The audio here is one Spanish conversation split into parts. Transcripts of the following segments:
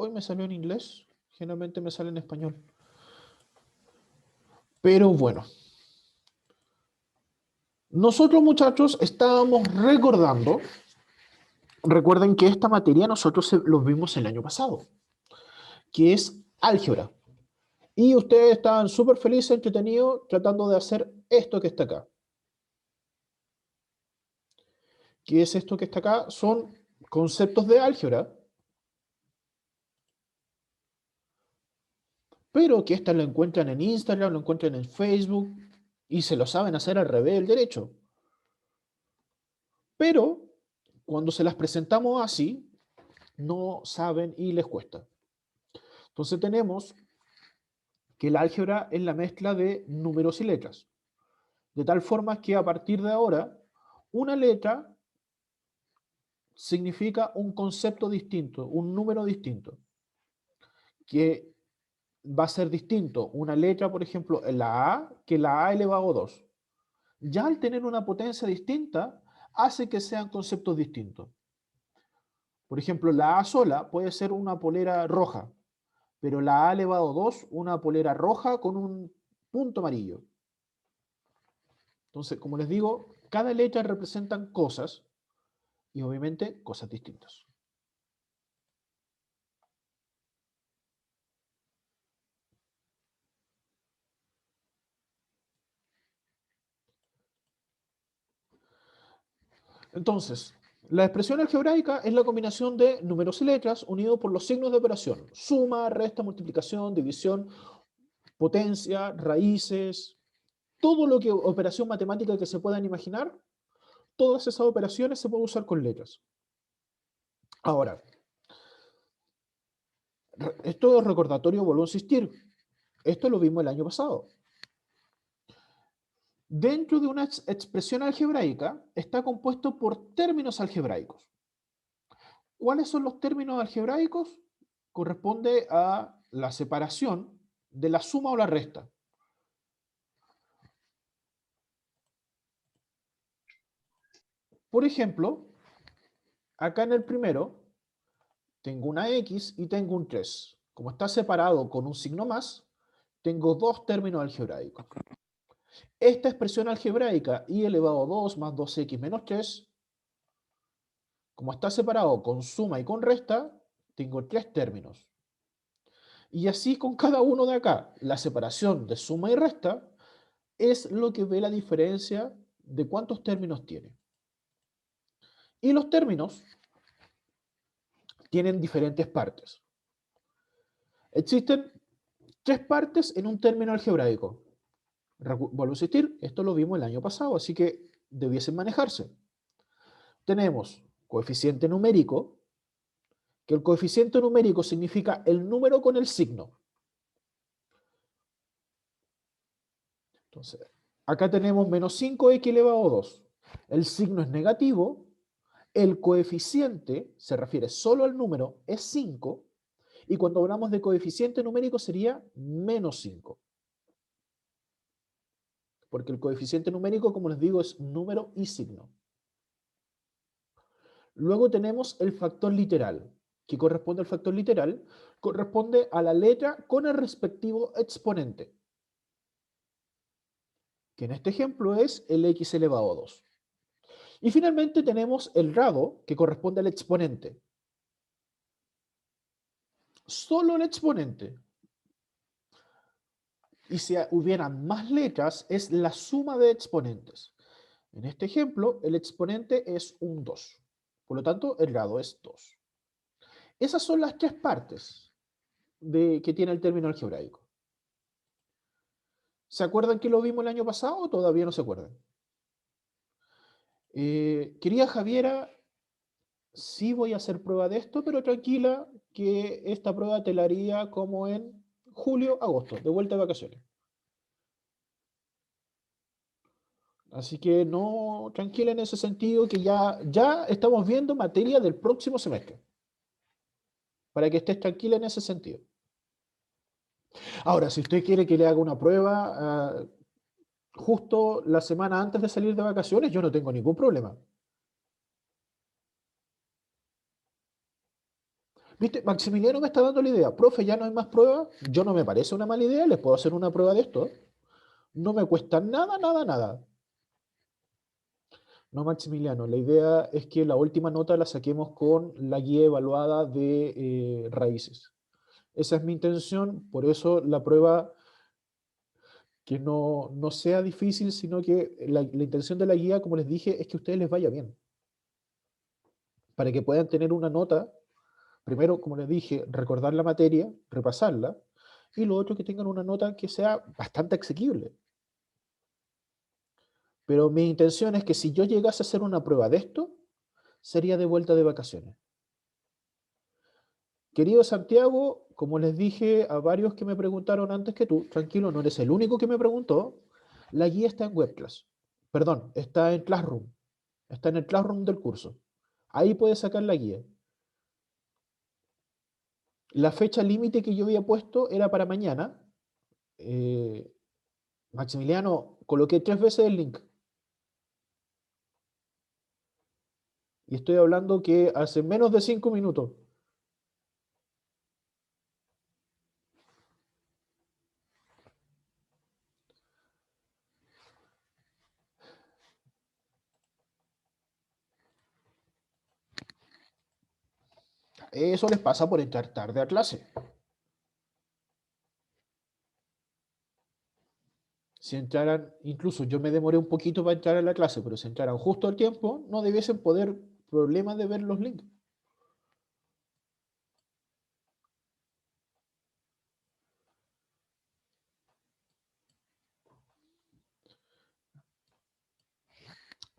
Hoy me salió en inglés, generalmente me sale en español. Pero bueno, nosotros muchachos estábamos recordando, recuerden que esta materia nosotros los vimos el año pasado, que es álgebra. Y ustedes estaban súper felices, entretenidos, tratando de hacer esto que está acá. ¿Qué es esto que está acá? Son conceptos de álgebra, pero que estas lo encuentran en Instagram, lo encuentran en Facebook, y se lo saben hacer al revés del derecho. Pero cuando se las presentamos así, no saben y les cuesta. Entonces tenemos que el álgebra es la mezcla de números y letras. De tal forma que a partir de ahora, una letra significa un concepto distinto, un número distinto, que va a ser distinto una letra, por ejemplo, la A, que la A elevado a 2. Ya al tener una potencia distinta, hace que sean conceptos distintos. Por ejemplo, la A sola puede ser una polera roja, pero la A elevado a 2, una polera roja con un punto amarillo. Entonces, como les digo, cada letra representan cosas y obviamente cosas distintas. Entonces, la expresión algebraica es la combinación de números y letras unidos por los signos de operación. Suma, resta, multiplicación, división, potencia, raíces, todo lo que operación matemática que se puedan imaginar, todas esas operaciones se pueden usar con letras. Ahora, esto es recordatorio, vuelvo a insistir. Esto lo vimos el año pasado. Dentro de una expresión algebraica está compuesto por términos algebraicos. ¿Cuáles son los términos algebraicos? Corresponde a la separación de la suma o la resta. Por ejemplo, acá en el primero tengo una X y tengo un 3. Como está separado con un signo más, tengo dos términos algebraicos. Esta expresión algebraica y elevado a 2 más 2x menos 3, como está separado con suma y con resta, tengo tres términos. Y así con cada uno de acá, la separación de suma y resta es lo que ve la diferencia de cuántos términos tiene. Y los términos tienen diferentes partes. Existen tres partes en un término algebraico. Vuelvo a insistir, esto lo vimos el año pasado, así que debiesen manejarse. Tenemos coeficiente numérico, que el coeficiente numérico significa el número con el signo. Entonces, acá tenemos menos 5x elevado a 2. El signo es negativo, el coeficiente se refiere solo al número, es 5, y cuando hablamos de coeficiente numérico sería menos 5. Porque el coeficiente numérico, como les digo, es número y signo. Luego tenemos el factor literal. ¿Qué corresponde al factor literal? Corresponde a la letra con el respectivo exponente, que en este ejemplo es el x elevado a 2. Y finalmente tenemos el grado, que corresponde al exponente. Solo el exponente. Y si hubieran más letras, es la suma de exponentes. En este ejemplo, el exponente es un 2. Por lo tanto, el grado es 2. Esas son las tres partes que tiene el término algebraico. ¿Se acuerdan que lo vimos el año pasado o todavía no se acuerdan? Querida Javiera, sí voy a hacer prueba de esto, pero tranquila, que esta prueba te la haría como en julio, agosto, de vuelta de vacaciones. Así que no, tranquila en ese sentido, que ya estamos viendo materia del próximo semestre, para que estés tranquila en ese sentido. Ahora, si usted quiere que le haga una prueba justo la semana antes de salir de vacaciones, yo no tengo ningún problema. ¿Viste? Maximiliano me está dando la idea. Profe, ya no hay más pruebas. Yo no me parece una mala idea. Les puedo hacer una prueba de esto. No me cuesta nada, nada, nada. No, Maximiliano, la idea es que la última nota la saquemos con la guía evaluada de raíces. Esa es mi intención, por eso la prueba que no sea difícil, sino que la intención de la guía, como les dije, es que a ustedes les vaya bien, para que puedan tener una nota. Primero, como les dije, recordar la materia, repasarla, y lo otro, que tengan una nota que sea bastante asequible. Pero mi intención es que si yo llegase a hacer una prueba de esto, sería de vuelta de vacaciones. Querido Santiago, como les dije a varios que me preguntaron antes que tú, tranquilo, no eres el único que me preguntó, la guía está en WebClass. Perdón, está en Classroom. Está en el Classroom del curso. Ahí puedes sacar la guía. La fecha límite que yo había puesto era para mañana. Eh, Maximiliano, coloqué 3 veces el link. Y estoy hablando que hace menos de 5 minutos. Eso les pasa por entrar tarde a clase. Si entraran, incluso yo me demoré un poquito para entrar a la clase, pero si entraran justo al tiempo, no debiesen poder problemas de ver los links.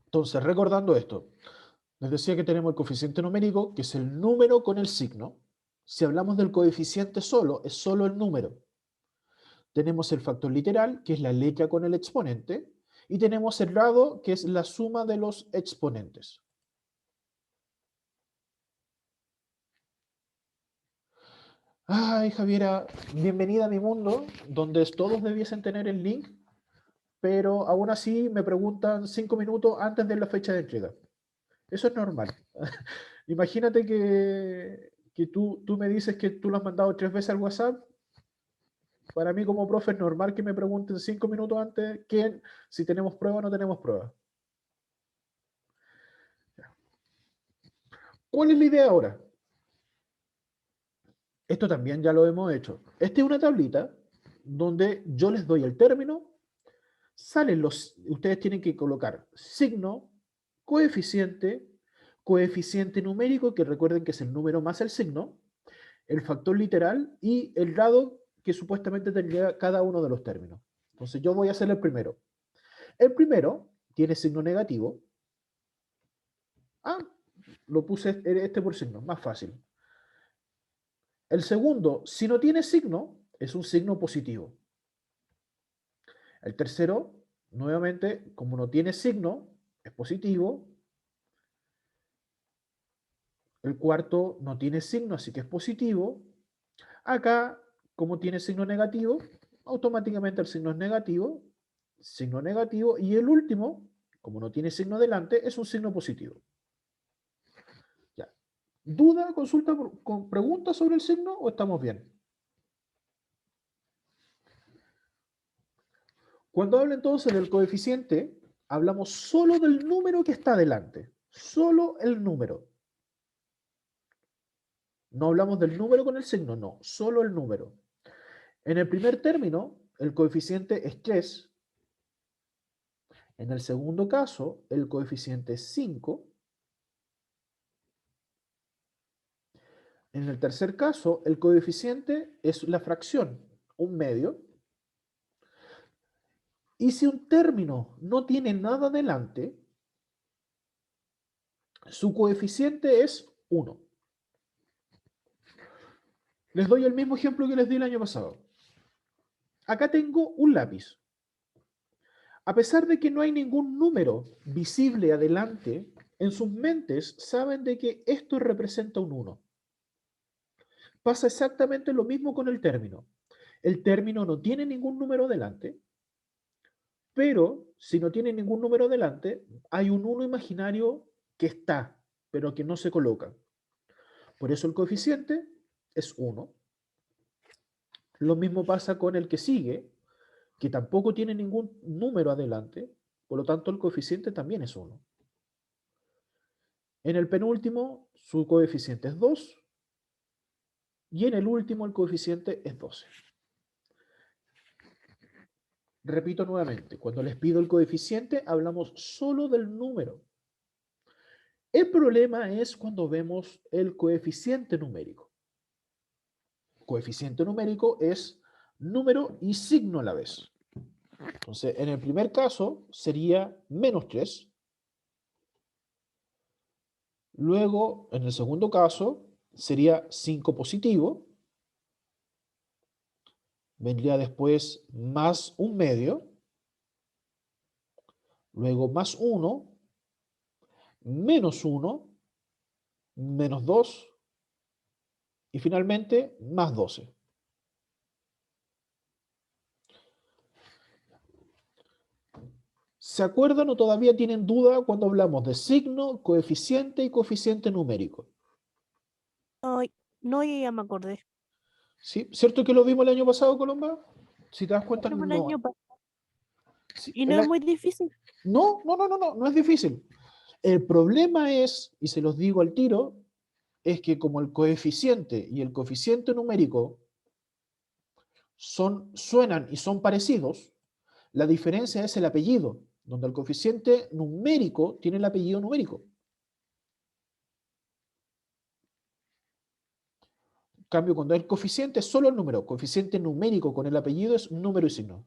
Entonces, recordando esto, les decía que tenemos el coeficiente numérico, que es el número con el signo. Si hablamos del coeficiente solo, es solo el número. Tenemos el factor literal, que es la letra con el exponente, y tenemos el grado, que es la suma de los exponentes. Ay, Javiera, bienvenida a mi mundo, donde todos debiesen tener el link, pero aún así me preguntan 5 minutos antes de la fecha de entrega. Eso es normal. Imagínate que tú me dices que tú lo has mandado 3 veces al WhatsApp. Para mí como profe es normal que me pregunten 5 minutos antes si tenemos prueba o no tenemos prueba. ¿Cuál es la idea ahora? Esto también ya lo hemos hecho. Esta es una tablita donde yo les doy el término, ustedes tienen que colocar signo, coeficiente, coeficiente numérico, que recuerden que es el número más el signo, el factor literal y el grado que supuestamente tendría cada uno de los términos. Entonces yo voy a hacer el primero. El primero tiene signo negativo. Ah, lo puse este por signo, más fácil. El segundo, si no tiene signo, es un signo positivo. El tercero, nuevamente, como no tiene signo, es positivo. El cuarto no tiene signo, así que es positivo. Acá, como tiene signo negativo, automáticamente el signo es negativo, signo negativo. Y el último, como no tiene signo delante, es un signo positivo. Ya. ¿Duda, consulta, con preguntas sobre el signo o estamos bien? Cuando hablo entonces del coeficiente, hablamos solo del número que está delante. Solo el número. No hablamos del número con el signo, no, solo el número. En el primer término, el coeficiente es 3. En el segundo caso, el coeficiente es 5. En el tercer caso, el coeficiente es la fracción, un medio. Y si un término no tiene nada delante, su coeficiente es 1. Les doy el mismo ejemplo que les di el año pasado. Acá tengo un lápiz. A pesar de que no hay ningún número visible adelante, en sus mentes saben de que esto representa un 1. Pasa exactamente lo mismo con el término. El término no tiene ningún número delante, pero si no tiene ningún número delante, hay un 1 imaginario que está, pero que no se coloca. Por eso el coeficiente es 1. Lo mismo pasa con el que sigue, que tampoco tiene ningún número adelante, por lo tanto el coeficiente también es 1. En el penúltimo, su coeficiente es 2, y en el último el coeficiente es 12. Repito nuevamente, cuando les pido el coeficiente, hablamos solo del número. El problema es cuando vemos el coeficiente numérico. Coeficiente numérico es número y signo a la vez. Entonces, en el primer caso sería menos 3. Luego, en el segundo caso, sería 5 positivo. Vendría después más un medio. Luego más 1, menos 1, menos 2 y finalmente más 12. ¿Se acuerdan o todavía tienen duda cuando hablamos de signo, coeficiente y coeficiente numérico? Ay, no, ya me acordé. ¿Sí? ¿Cierto que lo vimos el año pasado, Colomba? Si te das cuenta, Pero el no. año Sí, y no es muy difícil. no es difícil. El problema es, y se los digo al tiro, es que como el coeficiente y el coeficiente numérico suenan y son parecidos, la diferencia es el apellido, donde el coeficiente numérico tiene el apellido numérico. En cambio, cuando el coeficiente es solo el número, coeficiente numérico con el apellido es número y signo.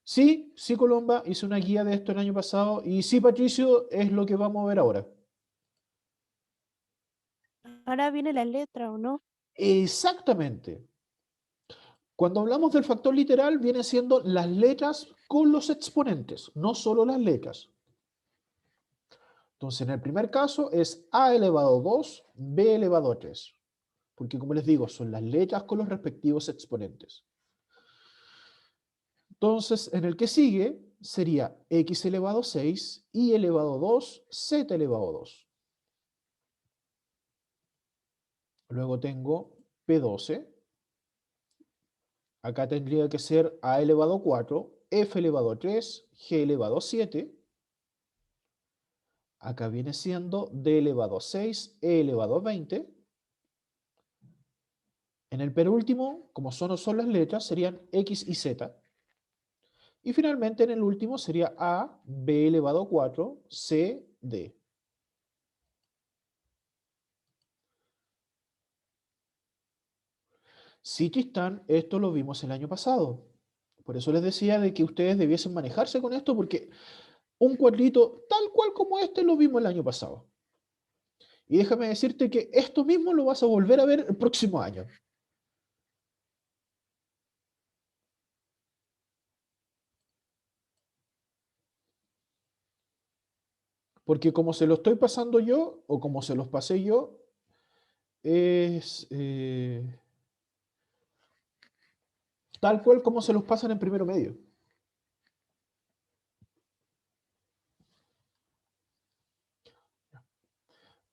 Sí, sí, Colomba, hice una guía de esto el año pasado y sí, Patricio, es lo que vamos a ver ahora. Ahora viene la letra, ¿o no? Exactamente. Cuando hablamos del factor literal, viene siendo las letras con los exponentes, no solo las letras. Entonces, en el primer caso es a elevado a 2, b elevado a 3. Porque, como les digo, son las letras con los respectivos exponentes. Entonces, en el que sigue sería x elevado a 6, y elevado a 2, z elevado a 2. Luego tengo P12. Acá tendría que ser a elevado a 4, f elevado a 3, g elevado a 7. Acá viene siendo d elevado a 6, e elevado a 20. En el penúltimo, como son las letras, serían x y z. Y finalmente en el último sería a, b elevado a 4, c, d. Sí, Tristán, esto lo vimos el año pasado. Por eso les decía de que ustedes debiesen manejarse con esto, porque un cuadrito tal cual como este lo vimos el año pasado. Y déjame decirte que esto mismo lo vas a volver a ver el próximo año. Porque como se lo estoy pasando yo, o como se los pasé yo, es tal cual como se los pasan en primero medio.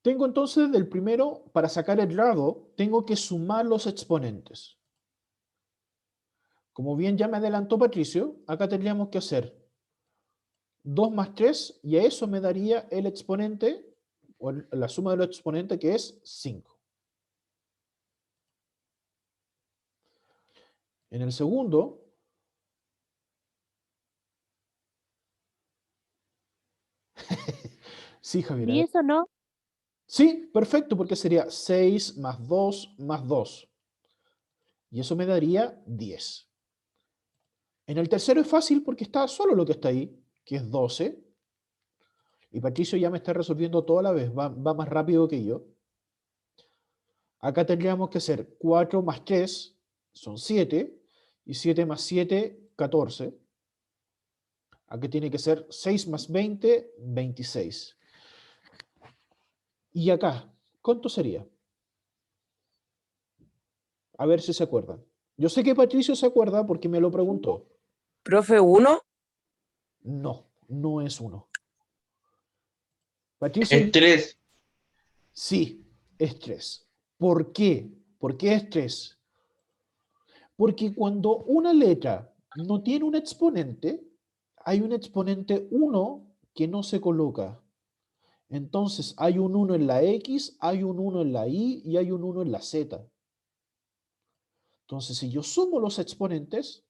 Tengo entonces del primero, para sacar el grado, tengo que sumar los exponentes. Como bien ya me adelantó Patricio, acá tendríamos que hacer 2 más 3 y a eso me daría el exponente, o la suma de los exponentes, que es 5. En el segundo, sí, Javier, a ¿Y ver. eso no? Sí, perfecto, porque sería 6 más 2 más 2. Y eso me daría 10. En el tercero es fácil porque está solo lo que está ahí, que es 12. Y Patricio ya me está resolviendo todo a la vez, va más rápido que yo. Acá tendríamos que hacer 4 más 3 son 7, y 7 más 7, 14. Aquí tiene que ser 6 más 20, 26. Y acá, ¿cuánto sería? A ver si se acuerdan. Yo sé que Patricio se acuerda porque me lo preguntó. Profe, 1 No, no es 1. Patricio, es 3. Sí, es 3. ¿Por qué? ¿Por qué es 3? Porque cuando una letra no tiene un exponente, hay un exponente 1 que no se coloca. Entonces hay un 1 en la X, hay un 1 en la Y y hay un 1 en la Z. Entonces, si yo sumo los exponentes,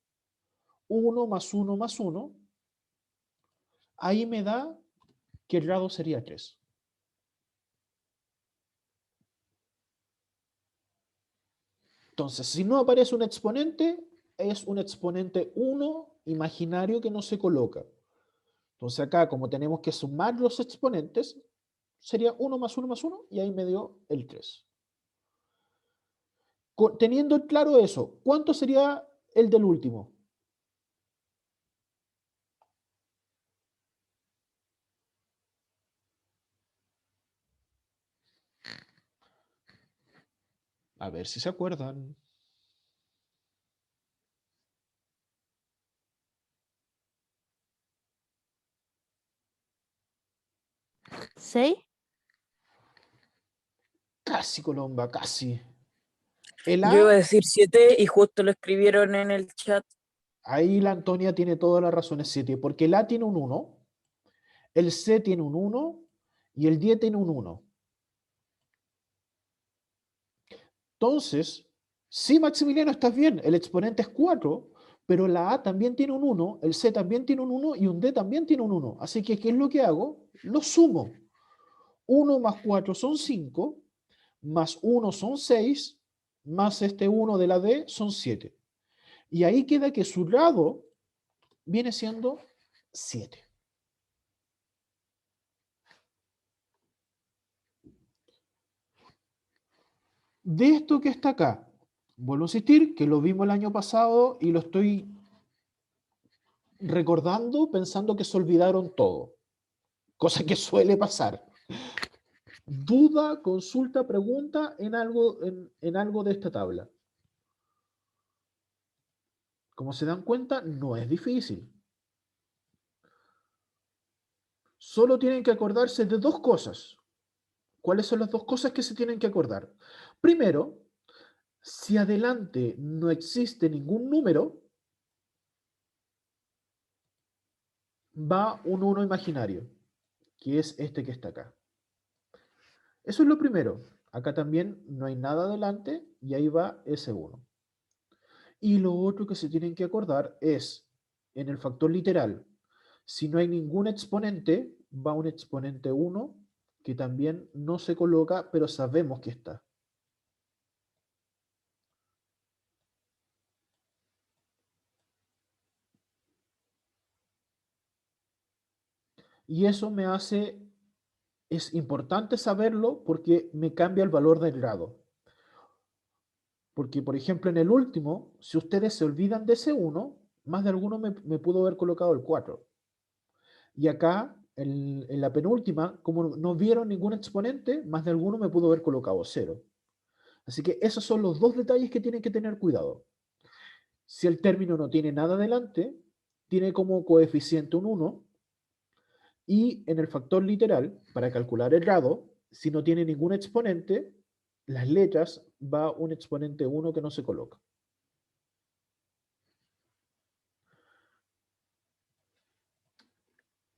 1 más 1 más 1, ahí me da que el grado sería 3. Entonces, si no aparece un exponente, es un exponente 1 imaginario que no se coloca. Entonces acá, como tenemos que sumar los exponentes, sería 1 más 1 más 1 y ahí me dio el 3. Teniendo claro eso, ¿cuánto sería el del último? A ver si se acuerdan. ¿6? Casi, Colomba, casi. El Yo iba a A, decir 7 y justo lo escribieron en el chat. ahí la Antonia tiene todas las razones 7, porque el A tiene un 1, el C tiene un 1 y el D tiene un 1. Entonces, sí, Maximiliano, estás bien, el exponente es 4, pero la A también tiene un 1, el C también tiene un 1 y un D también tiene un 1. Así que, ¿qué es lo que hago? Lo sumo. 1 más 4 son 5, más 1 son 6, más este 1 de la D son 7. Y ahí queda que su grado viene siendo 7. De esto que está acá, vuelvo a insistir que lo vimos el año pasado y lo estoy recordando pensando que se olvidaron todo, cosa que suele pasar. Duda, consulta, pregunta en algo de esta tabla. Como se dan cuenta, no es difícil. Solo tienen que acordarse de dos cosas. ¿Cuáles son las dos cosas que se tienen que acordar? Primero, si adelante no existe ningún número, va un 1 imaginario, que es este que está acá. Eso es lo primero. Acá también no hay nada adelante y ahí va ese 1. Y lo otro que se tienen que acordar es, en el factor literal, si no hay ningún exponente, va un exponente 1 que también no se coloca, pero sabemos que está. Y eso me hace, es importante saberlo porque me cambia el valor del grado. Porque, por ejemplo, en el último, si ustedes se olvidan de ese 1, más de alguno me pudo haber colocado el 4. Y acá, en la penúltima, como no vieron ningún exponente, más de alguno me pudo haber colocado 0. Así que esos son los dos detalles que tienen que tener cuidado. Si el término no tiene nada delante, tiene como coeficiente un 1, y en el factor literal, para calcular el grado, si no tiene ningún exponente, las letras va un exponente 1 que no se coloca.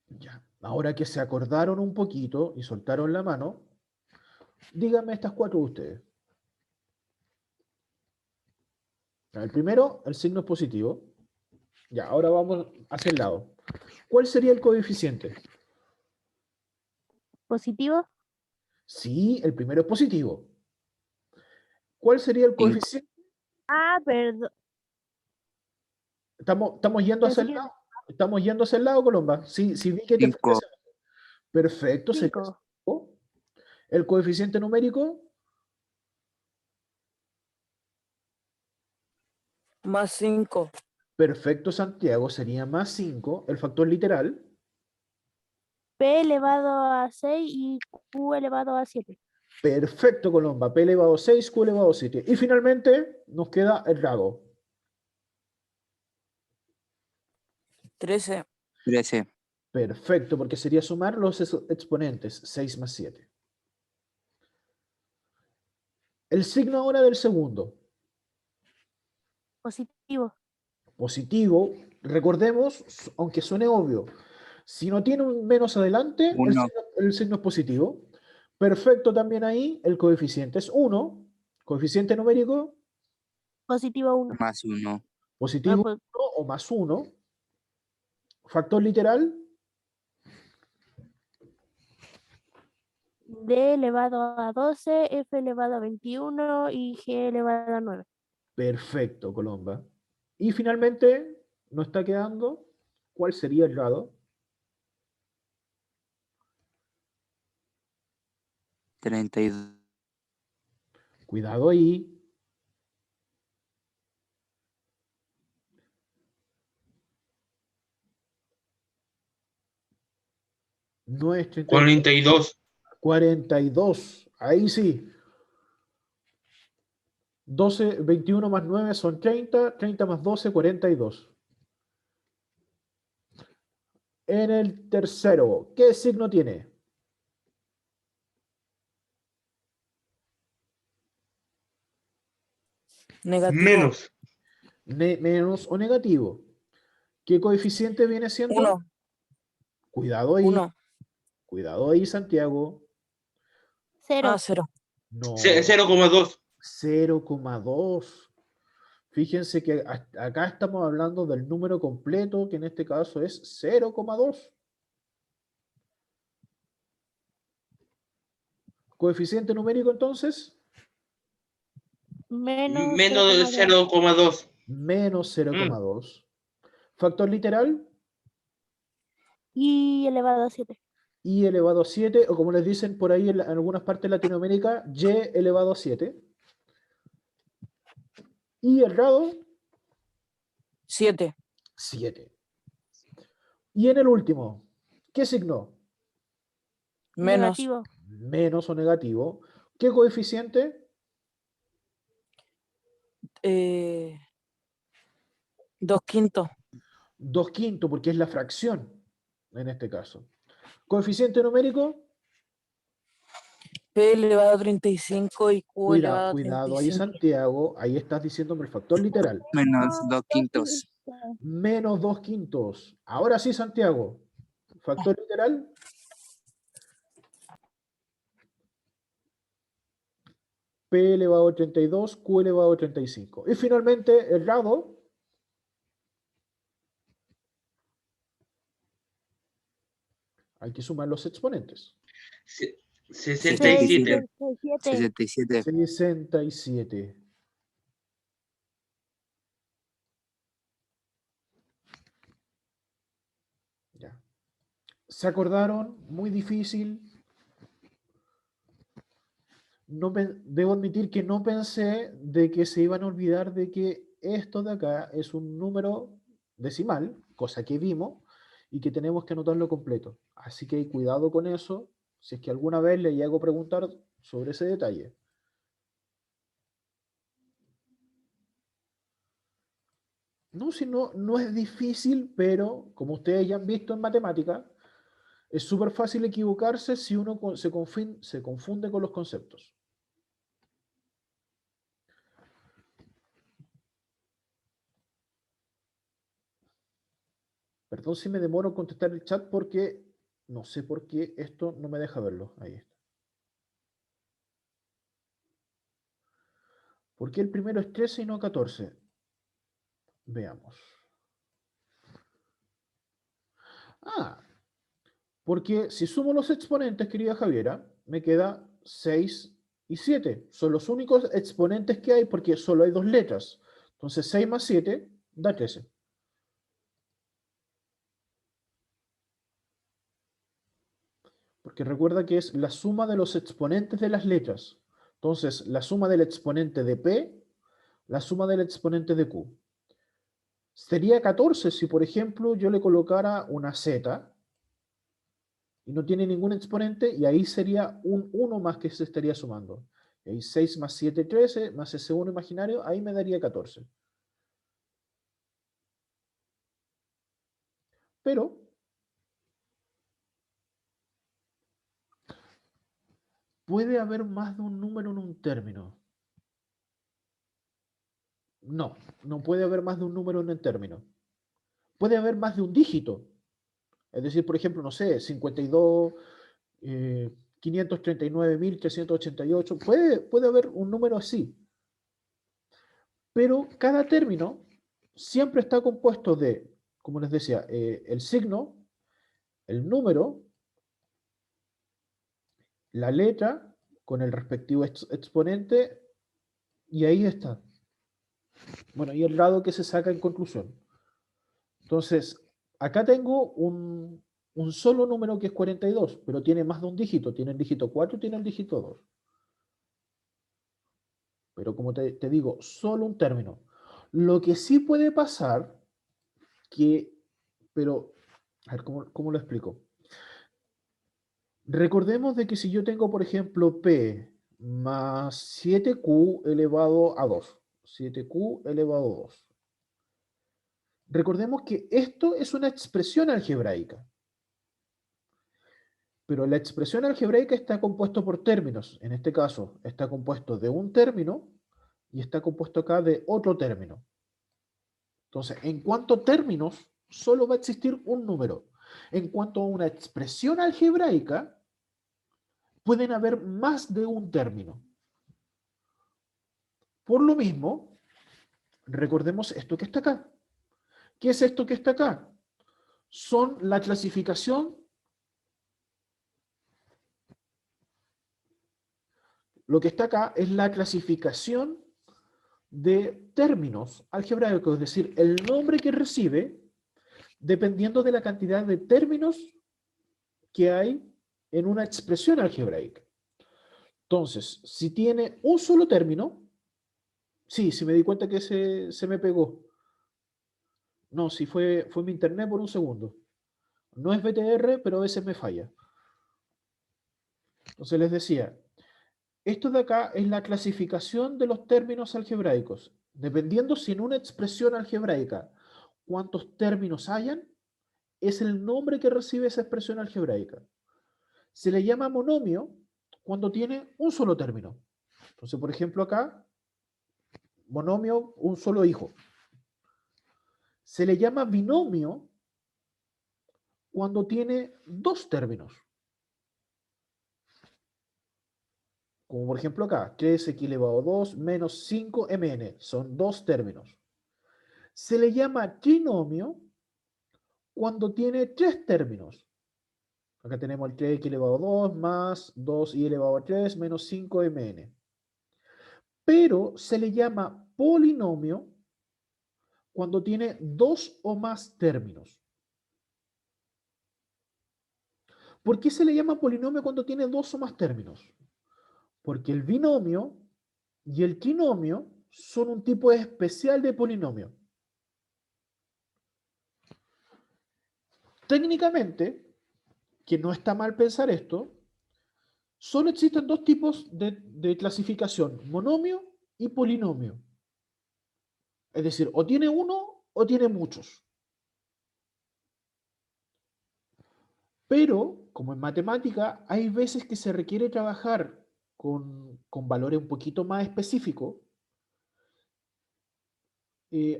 Ya. Ahora que se acordaron un poquito y soltaron la mano, díganme estas cuatro de ustedes. El primero, el signo es positivo. Ya, ahora vamos hacia el lado. ¿Cuál sería el coeficiente? ¿Positivo? Sí, el primero es positivo. ¿Cuál sería el 5. coeficiente? Ah, perdón. ¿Estamos yendo hacia Pensé el que lado? ¿Estamos yendo hacia el lado, Colomba? Sí, sí vi que te fuiste 5. hacia el lado. Perfecto, sería 5. 5. El coeficiente numérico, Más 5. perfecto, Santiago, sería más 5. El factor literal, P elevado a 6 y Q elevado a 7. perfecto, Colomba, P elevado a 6, Q elevado a 7. Y finalmente nos queda el grado. 13. 13. Perfecto, porque sería sumar los exponentes, 6 más 7. El signo ahora del segundo. Positivo. Positivo. Recordemos, aunque suene obvio, si no tiene un menos adelante, Uno. el signo es positivo. Perfecto también ahí, el coeficiente es 1. Coeficiente numérico, Positivo 1. Más uno. positivo 1 o más 1. Factor literal, D elevado a 12, F elevado a 21 y G elevado a 9. perfecto, Colomba. Y finalmente, nos está quedando, ¿cuál sería el grado? 32. Cuidado ahí. No es 32. 42. 42. Ahí sí. 12, 21 más 9 son 30. 30 más 12, 42. En el tercero, ¿qué signo tiene? Negativo. Menos. Menos o negativo. ¿Qué coeficiente viene siendo? 1. Cuidado ahí. 1. Cuidado ahí, Santiago. 0. 0. No. 0,2. 0,2. Fíjense que acá estamos hablando del número completo, que en este caso es 0,2. Coeficiente numérico entonces, Menos Menos 0,2. 0,2. menos 0,2. Factor literal, Y elevado a 7. y elevado a 7, o como les dicen por ahí en algunas partes de Latinoamérica, y elevado a 7. Y el grado, 7. 7. Y en el último, ¿qué signo? Menos. Negativo. Menos o negativo. ¿Qué coeficiente? 2/5. 2/5, porque es la fracción, en este caso. Coeficiente numérico, P elevado a 35 y Q elevado a cuidado ahí 35. Santiago, ahí estás diciéndome el factor literal. Menos 2/5. Menos 2/5. Ahora sí, Santiago. Factor literal. P elevado a 32, Q elevado a 35. Y finalmente, el grado. Hay que sumar los exponentes. 67. 67. 67. Ya. ¿Se acordaron? Muy difícil. No, debo admitir que no pensé de que se iban a olvidar de que esto de acá es un número decimal, cosa que vimos, y que tenemos que anotarlo completo. Así que cuidado con eso, si es que alguna vez le llego a preguntar sobre ese detalle. No, si no, no es difícil, pero como ustedes ya han visto en matemática, es súper fácil equivocarse si uno se confunde con los conceptos. Perdón si me demoro en contestar el chat porque no sé por qué esto no me deja verlo. Ahí está. ¿Por qué el primero es 13 y no 14? Veamos. Ah, porque si sumo los exponentes, querida Javiera, me queda 6 y 7. Son los únicos exponentes que hay porque solo hay dos letras. Entonces 6 más 7 da 13. Porque recuerda que es la suma de los exponentes de las letras. Entonces, la suma del exponente de P, la suma del exponente de Q. Sería 14 si, por ejemplo, yo le colocara una Z y no tiene ningún exponente, y ahí sería un 1 más que se estaría sumando. Y ahí 6 más 7, 13, más ese 1 imaginario, ahí me daría 14. Pero puede haber más de un número en un término. No, no puede haber más de un número en el término. Puede haber más de un dígito. Es decir, por ejemplo, no sé, 52, 539.388. Puede haber un número así. Pero cada término siempre está compuesto de, como les decía, el signo, el número, la letra con el respectivo exponente, y ahí está. Bueno, y el grado que se saca en conclusión. Entonces, acá tengo un solo número que es 42, pero tiene más de un dígito. Tiene el dígito 4 y tiene el dígito 2. Pero como te digo, solo un término. Lo que sí puede pasar, pero, a ver, ¿cómo lo explico? Recordemos de que si yo tengo, por ejemplo, P más 7Q elevado a 2. 7Q elevado a 2. Recordemos que esto es una expresión algebraica. Pero la expresión algebraica está compuesto por términos. En este caso, está compuesto de un término y está compuesto acá de otro término. Entonces, en cuanto a términos, solo va a existir un número. En cuanto a una expresión algebraica, pueden haber más de un término. Por lo mismo, recordemos esto que está acá. ¿Qué es esto que está acá? Son la clasificación. Lo que está acá es la clasificación de términos algebraicos, es decir, el nombre que recibe dependiendo de la cantidad de términos que hay en una expresión algebraica. Entonces, si tiene un solo término, sí, me di cuenta que se me pegó. No, sí fue mi internet por un segundo. No es BTR, pero a veces me falla. Entonces les decía, esto de acá es la clasificación de los términos algebraicos. Dependiendo si en una expresión algebraica cuántos términos hayan, es el nombre que recibe esa expresión algebraica. Se le llama monomio cuando tiene un solo término. Entonces, por ejemplo, acá, monomio, un solo hijo. Se le llama binomio cuando tiene dos términos. Como por ejemplo acá, 3x elevado a 2 menos 5mn. Son dos términos. Se le llama trinomio cuando tiene tres términos. Acá tenemos el 3x elevado a 2 más 2y elevado a 3 menos 5mn. Pero se le llama polinomio cuando tiene dos o más términos. ¿Por qué se le llama polinomio cuando tiene dos o más términos? Porque el binomio y el trinomio son un tipo especial de polinomio. Técnicamente, que no está mal pensar esto, solo existen dos tipos de clasificación, monomio y polinomio. Es decir, o tiene uno o tiene muchos. Pero, como en matemática, hay veces que se requiere trabajar con valores un poquito más específicos.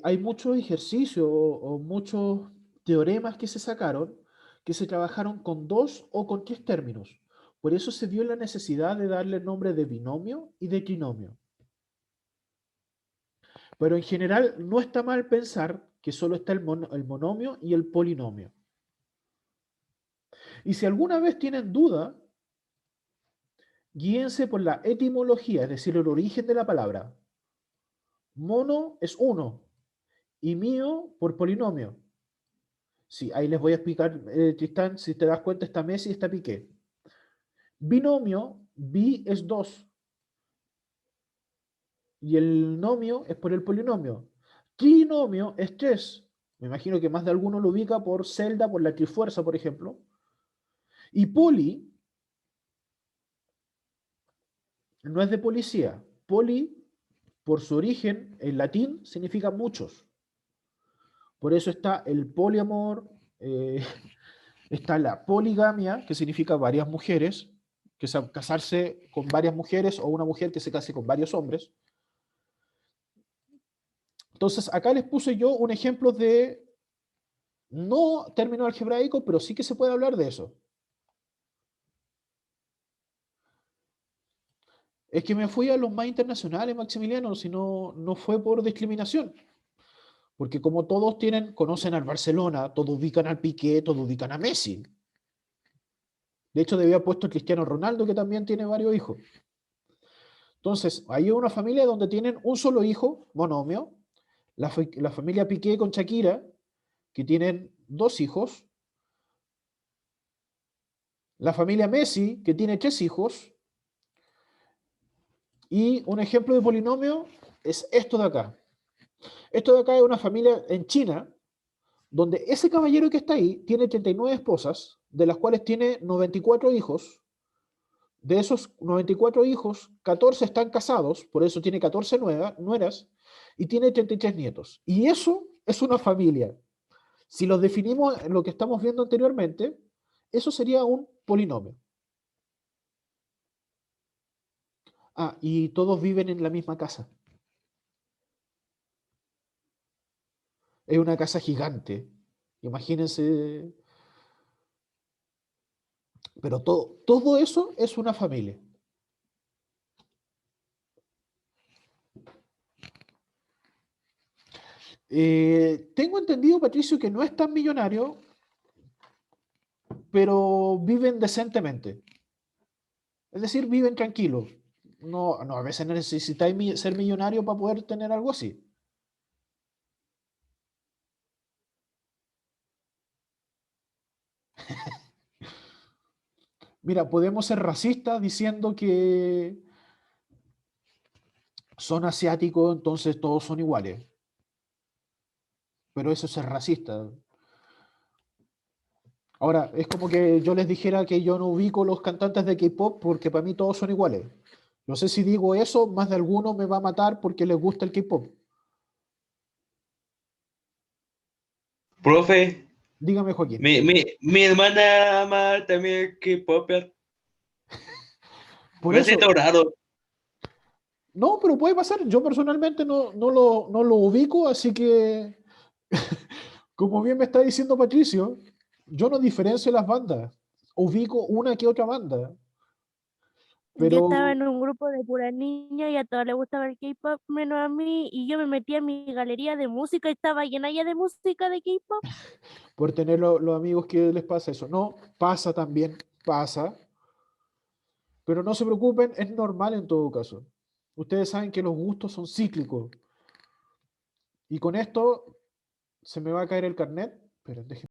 Hay muchos ejercicios o muchos teoremas que se sacaron que se trabajaron con dos o con tres términos. Por eso se dio la necesidad de darle el nombre de binomio y de trinomio. Pero en general no está mal pensar que solo está el monomio y el polinomio. Y si alguna vez tienen duda, guíense por la etimología, es decir, el origen de la palabra. Mono es uno y mío por polinomio. Sí, ahí les voy a explicar, Tristán, si te das cuenta está Messi y está Piqué. Binomio, bi es 2 y el nomio es por el polinomio. Trinomio es 3. Me imagino que más de alguno lo ubica por Zelda, por la Trifuerza, por ejemplo. Y poli no es de policía. Poli, por su origen, en latín, significa muchos. Por eso está el poliamor, está la poligamia, que significa varias mujeres, que es casarse con varias mujeres o una mujer que se case con varios hombres. Entonces, acá les puse yo un ejemplo de no término algebraico, pero sí que se puede hablar de eso. Es que me fui a los más internacionales, Maximiliano, si no, no fue por discriminación. Porque como todos conocen al Barcelona, todos ubican al Piqué, todos ubican a Messi. De hecho, debía haber puesto a Cristiano Ronaldo, que también tiene varios hijos. Entonces, hay una familia donde tienen un solo hijo, monomio, la familia Piqué con Shakira, que tienen 2 hijos, la familia Messi, que tiene 3 hijos, y un ejemplo de polinomio es esto de acá. Esto de acá es una familia en China, donde ese caballero que está ahí tiene 39 esposas, de las cuales tiene 94 hijos. De esos 94 hijos, 14 están casados, por eso tiene 14 nueras, y tiene 33 nietos. Y eso es una familia. Si los definimos en lo que estamos viendo anteriormente, eso sería un polinomio. Ah, y todos viven en la misma casa. Es una casa gigante. Imagínense. Pero todo eso es una familia. Tengo entendido, Patricio, que no es tan millonario, pero viven decentemente. Es decir, viven tranquilos. No, no, a veces necesitáis ser millonario para poder tener algo así. Mira, podemos ser racistas diciendo que son asiáticos, entonces todos son iguales. Pero eso es ser racista. Ahora, es como que yo les dijera que yo no ubico los cantantes de K-pop porque para mí todos son iguales. No sé si digo eso, más de alguno me va a matar porque les gusta el K-pop. Profe, Dígame, Joaquín. mi hermana ama también K-pop. Por Me eso, siento raro. no, pero puede pasar. Yo personalmente no lo ubico, así que, como bien me está diciendo Patricio, yo no diferencio las bandas. Ubico una que otra banda, Yo pero estaba en un grupo de puras niñas y a todas les gustaba el K-pop menos a mí y yo me metí a mi galería de música y estaba llena ya de música de K-pop. por tener los amigos que les pasa eso. No, pasa también, pasa. Pero no se preocupen, es normal en todo caso. Ustedes saben que los gustos son cíclicos. Y con esto se me va a caer el carnet. Pero déjenme